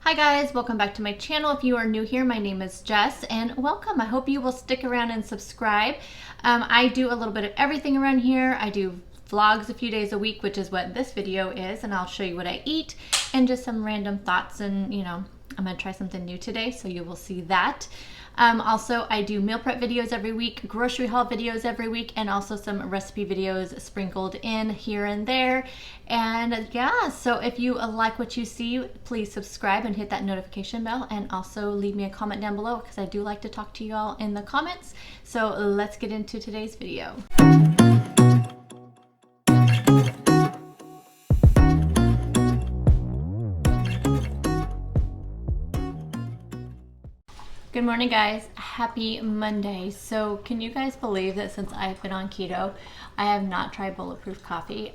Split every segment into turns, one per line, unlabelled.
Hi guys, welcome back to my channel. If you are new here, my name is Jess and welcome. I hope you will stick around and subscribe. I do a little bit of everything around here. I do vlogs a few days a week, which is what this video is, and I'll show you what I eat and just some random thoughts, and I'm gonna try something new today, so you will see that. Also, I do meal prep videos every week, grocery haul videos every week, and also some recipe videos sprinkled in here and there. And yeah, so if you like what you see, please subscribe and hit that notification bell, and also leave me a comment down below because I do like to talk to you all in the comments. So let's get into today's video. Good morning guys, happy Monday. So can you guys believe that since I've been on keto, I have not tried bulletproof coffee?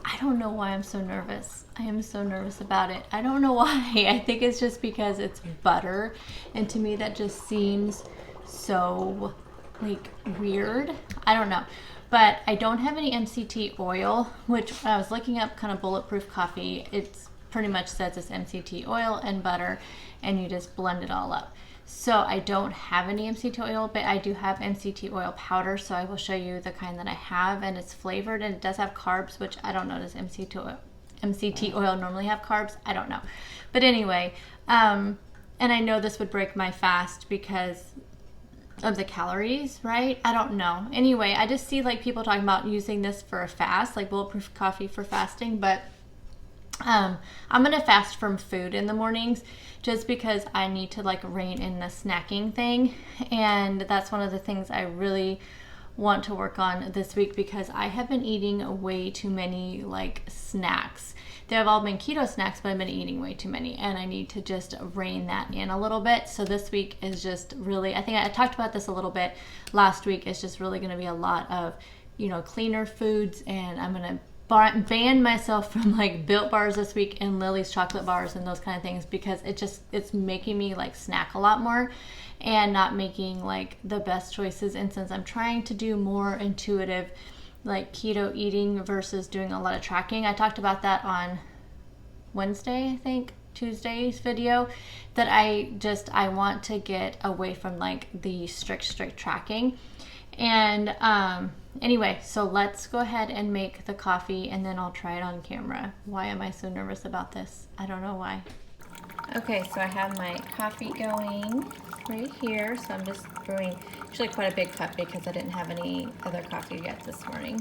I don't know why I'm so nervous. I am so nervous about it. I don't know why. I think it's just because it's butter, and to me that just seems so like weird. I don't know. But I don't have any MCT oil, which when I was looking up kind of bulletproof coffee, it's pretty much says it's MCT oil and butter, and you just blend it all up. So I don't have any MCT oil, but I do have MCT oil powder, so I will show you the kind that I have, and it's flavored and it does have carbs, which I don't know, does MCT oil normally have carbs? I don't know. But anyway, and I know this would break my fast because of the calories, right? I don't know. Anyway, I just see like people talking about using this for a fast, like bulletproof coffee for fasting, but I'm gonna fast from food in the mornings just because I need to like rein in the snacking thing, and that's one of the things I really want to work on this week because I have been eating way too many like snacks. They have all been keto snacks, but I've been eating way too many, and I need to just rein that in a little bit. So this week is just really, I think I talked about this a little bit last week, it's just really going to be a lot of cleaner foods, and I'm going to ban myself from like Built bars this week and Lily's chocolate bars and those kind of things, because it's making me like snack a lot more and not making like the best choices. And since I'm trying to do more intuitive like keto eating versus doing a lot of tracking, I talked about that on Wednesday, I think Tuesday's video, that I want to get away from like the strict tracking. And anyway, so let's go ahead and make the coffee and then I'll try it on camera. Why am I so nervous about this? I don't know why. Okay, so I have my coffee going right here. So I'm just brewing actually quite a big cup because I didn't have any other coffee yet this morning.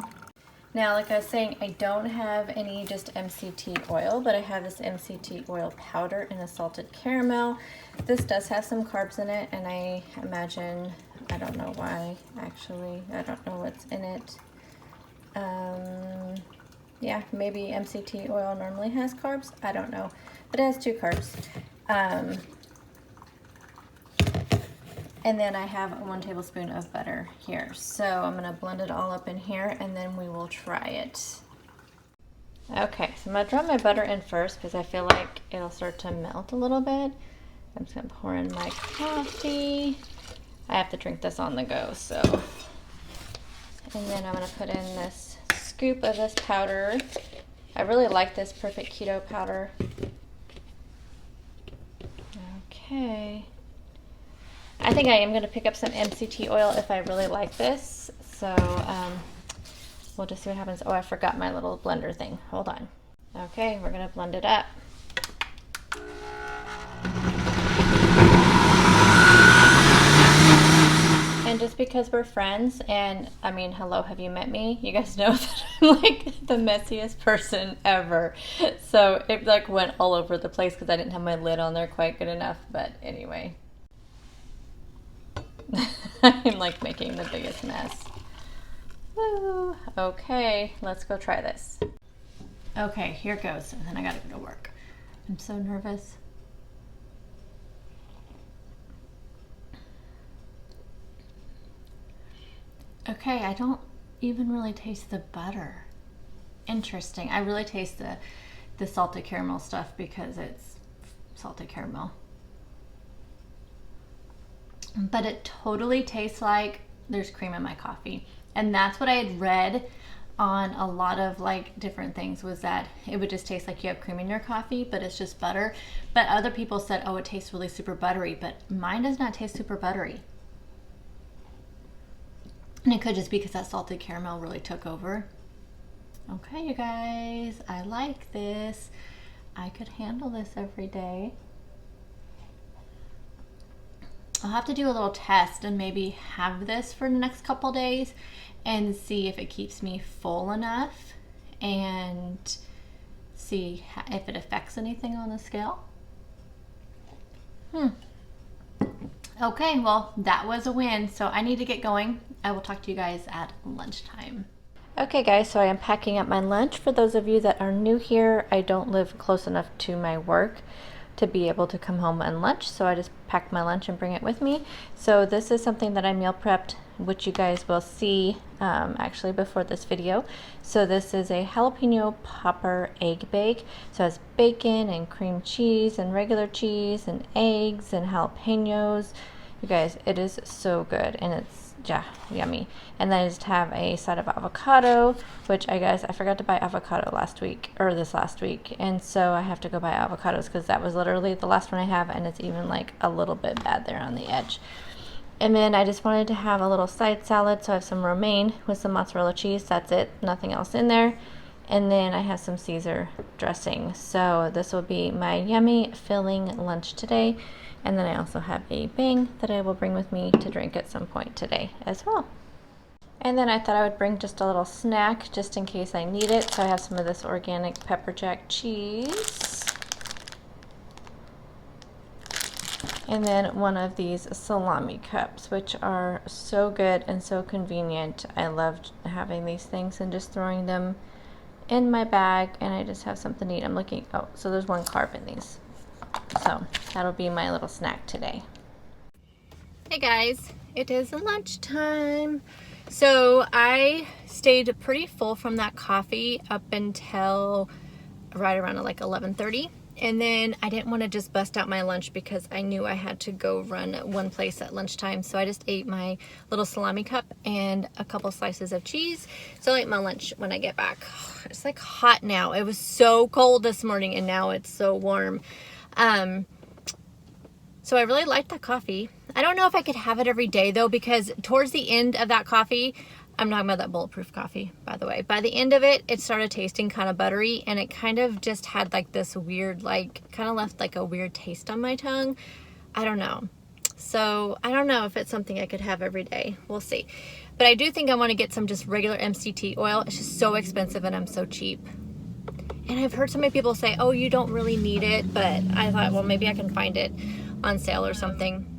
Now, like I was saying, I don't have any just MCT oil, but I have this MCT oil powder in a salted caramel. This does have some carbs in it, and I imagine, I don't know why, actually. I don't know what's in it. Yeah, maybe MCT oil normally has carbs. I don't know, but it has 2 carbs. And then I have 1 tablespoon of butter here. So I'm gonna blend it all up in here and then we will try it. Okay, so I'm gonna drop my butter in first because I feel like it'll start to melt a little bit. I'm just gonna pour in my coffee. I have to drink this on the go, so. And then I'm gonna put in this scoop of this powder. I really like this Perfect Keto powder. Okay. I think I am going to pick up some MCT oil if I really like this. So we'll just see what happens. Oh, I forgot my little blender thing. Hold on. Okay, we're going to blend it up. And just because we're friends, and I mean, hello, have you met me? You guys know that I'm like the messiest person ever. So it like went all over the place because I didn't have my lid on there quite good enough. But anyway. I'm like making the biggest mess. Woo. Okay, let's go try this. Okay, here goes, and then I gotta go to work. I'm so nervous. Okay, I don't even really taste the butter. Interesting. I really taste the salted caramel stuff because it's salted caramel. But it totally tastes like there's cream in my coffee. And that's what I had read on a lot of like different things was that it would just taste like you have cream in your coffee, but it's just butter. But other people said, oh, it tastes really super buttery, but mine does not taste super buttery. And it could just be because that salted caramel really took over. Okay, you guys, I like this. I could handle this every day. I'll have to do a little test and maybe have this for the next couple days and see if it keeps me full enough and see if it affects anything on the scale. Okay, well, that was a win, so I need to get going. I will talk to you guys at lunchtime. Okay guys, so I am packing up my lunch. For those of you that are new here, I don't live close enough to my work to be able to come home and lunch, so I just pack my lunch and bring it with me. So this is something that I meal prepped, which you guys will see actually before this video. So this is a jalapeno popper egg bake. So it has bacon and cream cheese and regular cheese and eggs and jalapenos. You guys, it is so good, and it's yummy. And then I just have a side of avocado, which I forgot to buy avocado this last week, and so I have to go buy avocados because that was literally the last one I have, and it's even like a little bit bad there on the edge. And then I just wanted to have a little side salad, so I have some romaine with some mozzarella cheese. That's it, nothing else in there. And then I have some Caesar dressing. So this will be my yummy filling lunch today. And then I also have a Bang that I will bring with me to drink at some point today as well. And then I thought I would bring just a little snack just in case I need it. So I have some of this organic pepper jack cheese. And then one of these salami cups, which are so good and so convenient. I loved having these things and just throwing them in my bag, and I just have something to eat. I'm looking, oh, so there's one carb in these. So that'll be my little snack today. Hey guys, it is lunchtime. So I stayed pretty full from that coffee up until right around like 11:30. And then I didn't want to just bust out my lunch because I knew I had to go run one place at lunchtime. So I just ate my little salami cup and a couple slices of cheese. So I'll eat my lunch when I get back. It's like hot now. It was so cold this morning and now it's so warm. So I really liked that coffee. I don't know if I could have it every day though, because towards the end of that coffee, I'm talking about that bulletproof coffee, by the way. By the end of it, it started tasting kind of buttery, and it kind of just had like this weird, like, kind of left like a weird taste on my tongue. I don't know. So I don't know if it's something I could have every day. We'll see. But I do think I want to get some just regular MCT oil. It's just so expensive and I'm so cheap. And I've heard so many people say, oh, you don't really need it. But I thought, well, maybe I can find it on sale or something.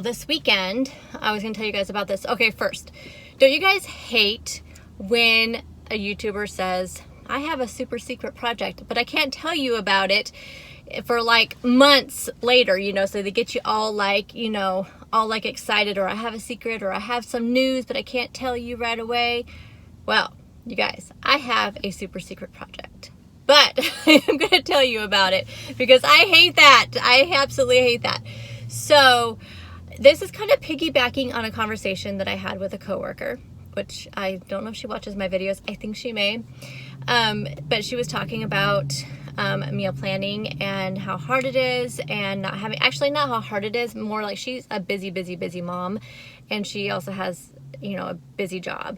This weekend, I was going to tell you guys about this. Okay, first, don't you guys hate when a YouTuber says, I have a super secret project, but I can't tell you about it for like months later, you know, so they get you all like, you know, all like excited, or I have a secret, or I have some news, but I can't tell you right away. Well, you guys, I have a super secret project, but I'm going to tell you about it because I hate that. I absolutely hate that. So this is kind of piggybacking on a conversation that I had with a coworker, which I don't know if she watches my videos. I think she may. But she was talking about meal planning and how hard it is, and not how hard it is, more like she's a busy mom, and she also has, you know, a busy job.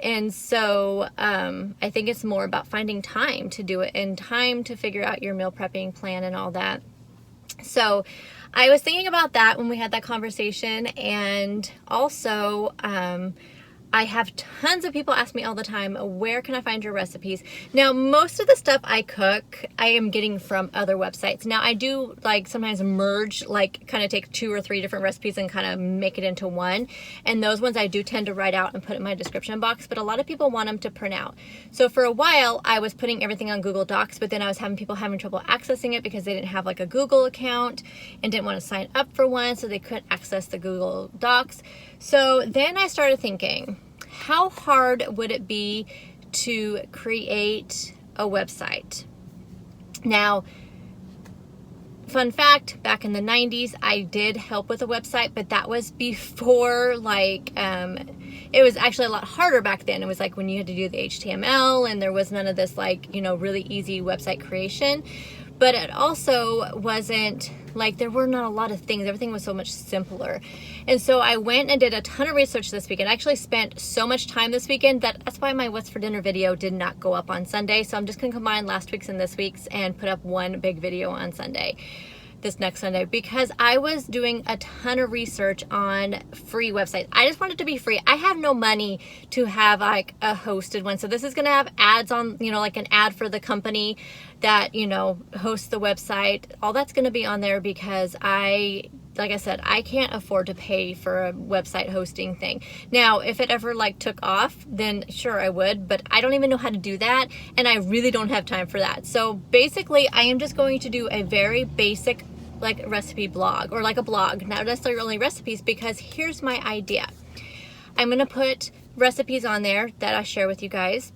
And so I think it's more about finding time to do it and time to figure out your meal prepping plan and all that. So I was thinking about that when we had that conversation, and also I have tons of people ask me all the time, where can I find your recipes? Now, most of the stuff I cook, I am getting from other websites. Now, I do like sometimes merge, like kind of take 2 or 3 different recipes and kind of make it into one. And those ones I do tend to write out and put in my description box, but a lot of people want them to print out. So for a while, I was putting everything on Google Docs, but then I was having people having trouble accessing it because they didn't have like a Google account and didn't want to sign up for one, so they couldn't access the Google Docs. So then I started thinking, how hard would it be to create a website? Now, fun fact, back in the 90s, I did help with a website, but that was before, like, it was actually a lot harder back then. It was like when you had to do the HTML and there was none of this, like, you know, really easy website creation. But it also wasn't, like, there were not a lot of things. Everything was so much simpler. And so I went and did a ton of research this weekend. I actually spent so much time this weekend that's why my What's for Dinner video did not go up on Sunday. So I'm just going to combine last week's and this week's and put up one big video on Sunday, this next Sunday, because I was doing a ton of research on free websites. I just wanted to be free. I have no money to have like a hosted one. So this is going to have ads on, you know, like an ad for the company that, you know, hosts the website. All that's going to be on there because like I said, I can't afford to pay for a website hosting thing. Now, if it ever like took off, then sure I would, but I don't even know how to do that. And I really don't have time for that. So basically I am just going to do a very basic like recipe blog, or like a blog, not necessarily only recipes, because here's my idea. I'm going to put recipes on there that I share with you guys.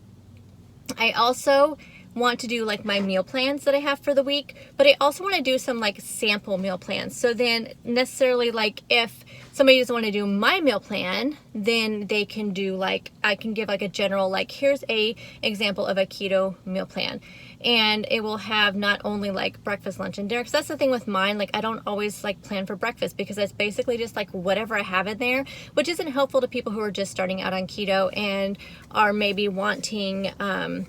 I also want to do like my meal plans that I have for the week, but I also want to do some like sample meal plans. So then necessarily like if somebody doesn't want to do my meal plan, then they can do like, I can give like a general, like here's a example of a keto meal plan. And it will have not only like breakfast, lunch, and dinner, because that's the thing with mine, like I don't always like plan for breakfast because it's basically just like whatever I have in there, which isn't helpful to people who are just starting out on keto and are maybe wanting,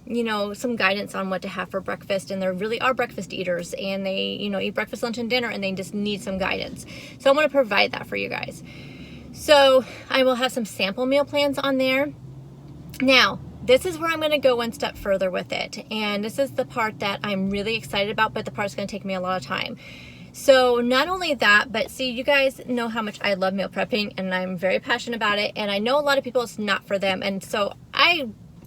you know, some guidance on what to have for breakfast, and they really are breakfast eaters and they, you know, eat breakfast, lunch, and dinner, and they just need some guidance. So I want to provide that for you guys. So I will have some sample meal plans on there. Now, this is where I'm going to go one step further with it. And this is the part that I'm really excited about, but the part that's going to take me a lot of time. So not only that, but see, you guys know how much I love meal prepping and I'm very passionate about it. And I know a lot of people, it's not for them. And so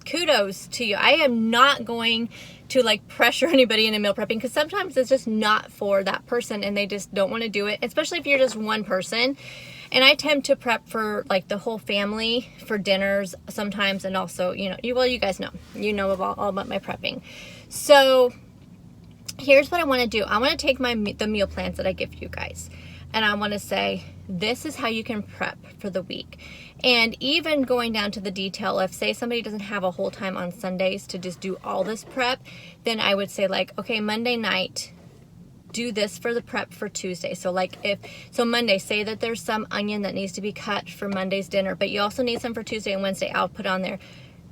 kudos to you. I am not going to like pressure anybody into meal prepping, because sometimes it's just not for that person and they just don't want to do it, especially if you're just one person. And I tend to prep for like the whole family for dinners sometimes, and also, you know, you guys know, you know all about my prepping. So here's what I want to do. I want to take the meal plans that I give you guys, and I want to say, this is how you can prep for the week. And even going down to the detail, if say somebody doesn't have a whole time on Sundays to just do all this prep, then I would say like, okay, Monday night, do this for the prep for Tuesday. So like so Monday, say that there's some onion that needs to be cut for Monday's dinner, but you also need some for Tuesday and Wednesday. I'll put on there,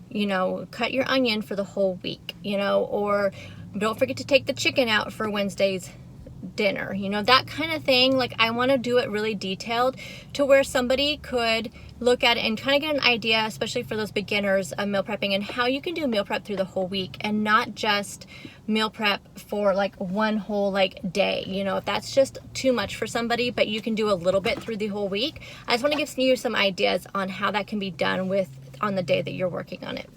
you know, cut your onion for the whole week, you know, or don't forget to take the chicken out for Wednesday's dinner, you know, that kind of thing. Like I want to do it really detailed to where somebody could look at it and kind of get an idea, especially for those beginners of meal prepping, and how you can do meal prep through the whole week and not just meal prep for like one whole like day. You know, if that's just too much for somebody, but you can do a little bit through the whole week. I just want to give you some ideas on how that can be done on the day that you're working on it.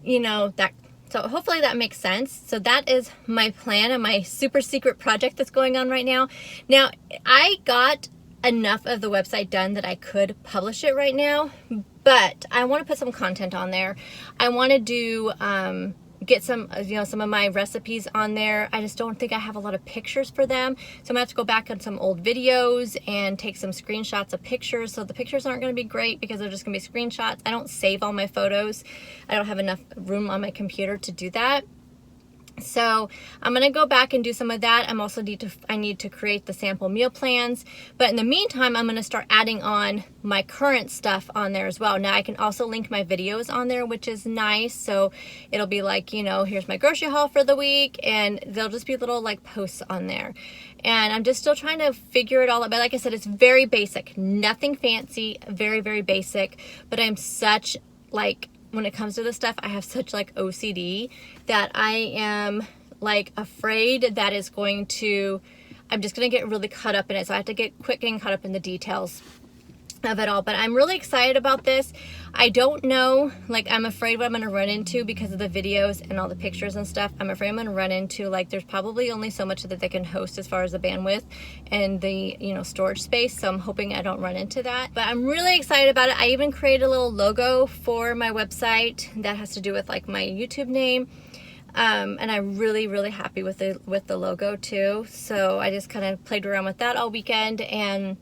You know, so hopefully that makes sense. So that is my plan and my super secret project that's going on right now. Now, I got enough of the website done that I could publish it right now, but I want to put some content on there. I want to do, get some, you know, some of my recipes on there. I just don't think I have a lot of pictures for them. So I'm gonna have to go back on some old videos and take some screenshots of pictures. So the pictures aren't gonna be great because they're just gonna be screenshots. I don't save all my photos. I don't have enough room on my computer to do that. So I'm going to go back and do some of that. I need to create the sample meal plans, but in the meantime, I'm going to start adding on my current stuff on there as well. Now I can also link my videos on there, which is nice. So it'll be like, you know, here's my grocery haul for the week, and they'll just be little like posts on there. And I'm just still trying to figure it all out. But like I said, it's very basic, nothing fancy, very, very basic, but I'm such like, when it comes to this stuff, I have such like OCD that I am like afraid that it's going to, I'm just going to get really caught up in it. So I have to get getting caught up in the details of it all. But I'm really excited about this. I don't know, like I'm afraid what I'm going to run into because of the videos and all the pictures and stuff. I'm afraid I'm going to run into like, there's probably only so much that they can host as far as the bandwidth and the, you know, storage space. So I'm hoping I don't run into that, but I'm really excited about it. I even created a little logo for my website that has to do with like my YouTube name. And I'm really, really happy with the logo too. So I just kind of played around with that all weekend. And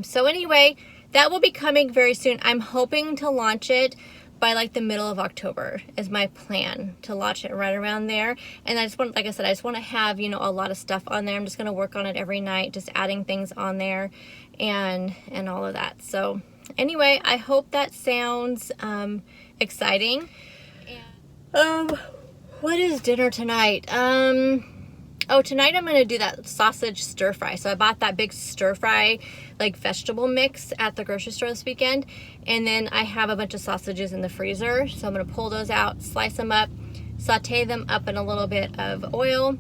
so anyway, that will be coming very soon. I'm hoping to launch it by like the middle of October is my plan, to launch it right around there. And I just want, like I said, I just want to have, you know, a lot of stuff on there. I'm just going to work on it every night, just adding things on there and all of that. So anyway, I hope that sounds exciting. What is dinner tonight? Oh, tonight I'm going to do that sausage stir fry. So I bought that big stir fry, like vegetable mix at the grocery store this weekend. And then I have a bunch of sausages in the freezer. So I'm going to pull those out, slice them up, saute them up in a little bit of oil,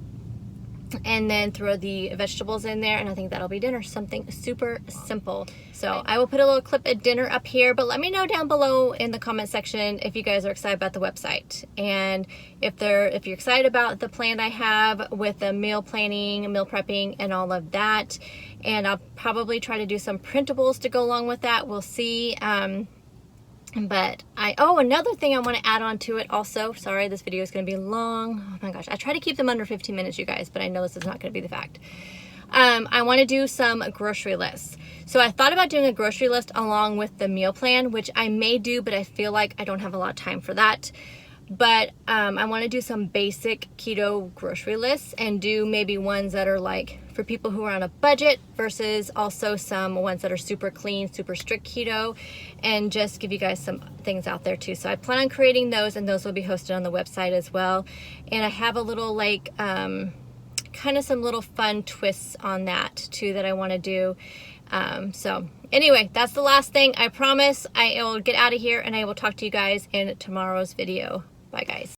and then throw the vegetables in there. And I think that'll be dinner. Something super simple. So I will put a little clip of dinner up here, but let me know down below in the comment section if you guys are excited about the website, and if you're excited about the plan I have with the meal planning, meal prepping, and all of that. And I'll probably try to do some printables to go along with that. We'll see. But another thing I want to add on to it also. Sorry, this video is going to be long. Oh my gosh, I try to keep them under 15 minutes, you guys, but I know this is not going to be the fact. I want to do some grocery lists. So I thought about doing a grocery list along with the meal plan, which I may do, but I feel like I don't have a lot of time for that. But I want to do some basic keto grocery lists and do maybe ones that are like for people who are on a budget versus also some ones that are super clean, super strict keto, and just give you guys some things out there too. So I plan on creating those, and those will be hosted on the website as well. And I have a little like kind of some little fun twists on that too that I want to do. So anyway, that's the last thing. I promise I will get out of here, and I will talk to you guys in tomorrow's video. Bye guys.